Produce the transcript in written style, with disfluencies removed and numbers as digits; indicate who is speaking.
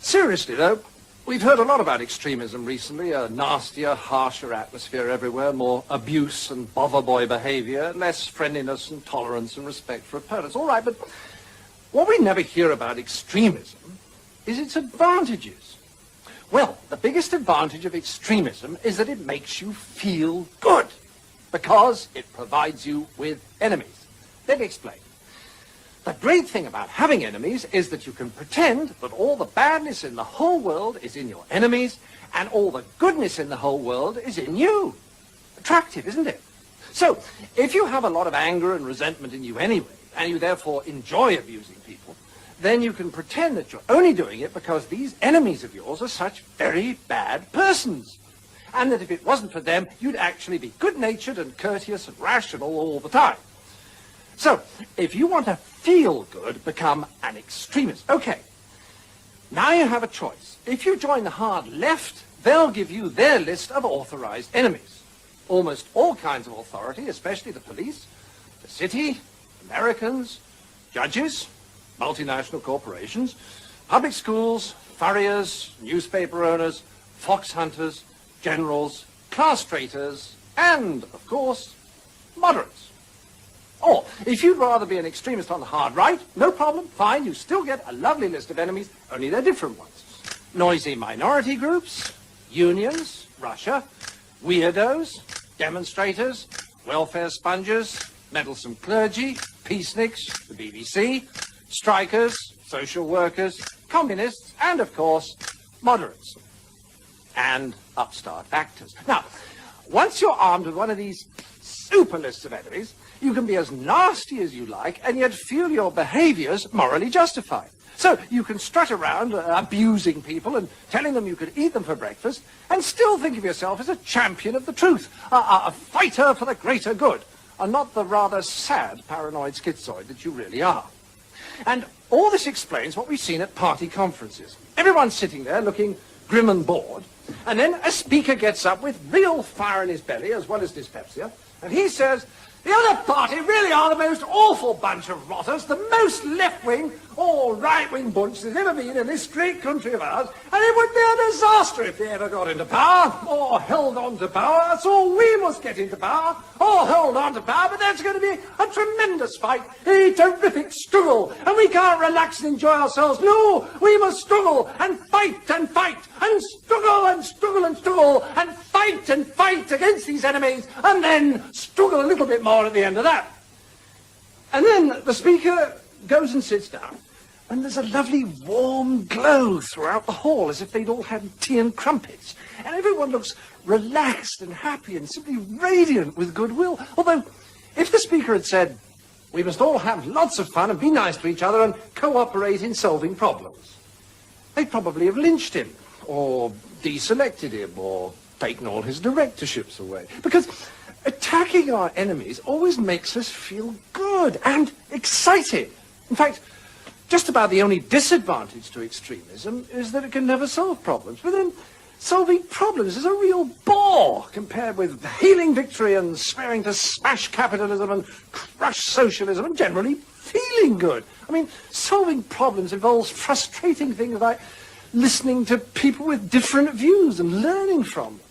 Speaker 1: Seriously, though, we've heard a lot about extremism recently, a nastier, harsher atmosphere everywhere, more abuse and bother boy behavior, less friendliness and tolerance and respect for opponents. All right, but what we never hear about extremism is its advantages. Well, the biggest advantage of extremism is that it makes you feel good, because it provides you with enemies. Let me explain. The great thing about having enemies is that you can pretend that all the badness in the whole world is in your enemies and all the goodness in the whole world is in you. Attractive, isn't it? So, if you have a lot of anger and resentment in you anyway, and you therefore enjoy abusing people, then you can pretend that you're only doing it because these enemies of yours are such very bad persons. And that if it wasn't for them, you'd actually be good-natured and courteous and rational all the time. So, if you want to feel good, become an extremist. Okay, now you have a choice. If you join the hard left, they'll give you their list of authorized enemies. Almost all kinds of authority, especially the police, the city, Americans, judges, multinational corporations, public schools, furriers, newspaper owners, fox hunters, generals, class traitors, and, of course, moderates. Or, if you'd rather be an extremist on the hard right, no problem, fine, you still get a lovely list of enemies, only they're different ones. Noisy minority groups, unions, Russia, weirdos, demonstrators, welfare sponges, meddlesome clergy, peaceniks, the BBC, strikers, social workers, communists, and, of course, moderates. And upstart actors. Now, once you're armed with one of these super lists of enemies, you can be as nasty as you like and yet feel your behaviors morally justified. So you can strut around abusing people and telling them you could eat them for breakfast and still think of yourself as a champion of the truth, a fighter for the greater good, and not the rather sad paranoid schizoid that you really are. And all this explains what we've seen at party conferences. Everyone's sitting there looking grim and bored, and then a speaker gets up with real fire in his belly as well as dyspepsia, and he says, "The other party really are the most awful bunch of rotters, the most left-wing or right-wing bunch there's ever been in this great country of ours, and it would be a disaster if they ever got into power, or held on to power. That's all we must get into power, or hold on to power, but that's going to be a tremendous fight, a terrific struggle, and we can't relax and enjoy ourselves. No, we must struggle and fight and fight, and struggle and struggle and struggle, and fight against these enemies, and then struggle a little bit more at the end of that." And then the speaker goes and sits down, and there's a lovely warm glow throughout the hall, as if they'd all had tea and crumpets, and everyone looks relaxed and happy and simply radiant with goodwill. Although, if the speaker had said, "We must all have lots of fun and be nice to each other and cooperate in solving problems," they'd probably have lynched him, or deselected him, or taken all his directorships away. Because attacking our enemies always makes us feel good and excited. In fact, just about the only disadvantage to extremism is that it can never solve problems. But then, solving problems is a real bore compared with hailing victory and swearing to smash capitalism and crush socialism and generally feeling good. I mean, solving problems involves frustrating things like listening to people with different views and learning from them.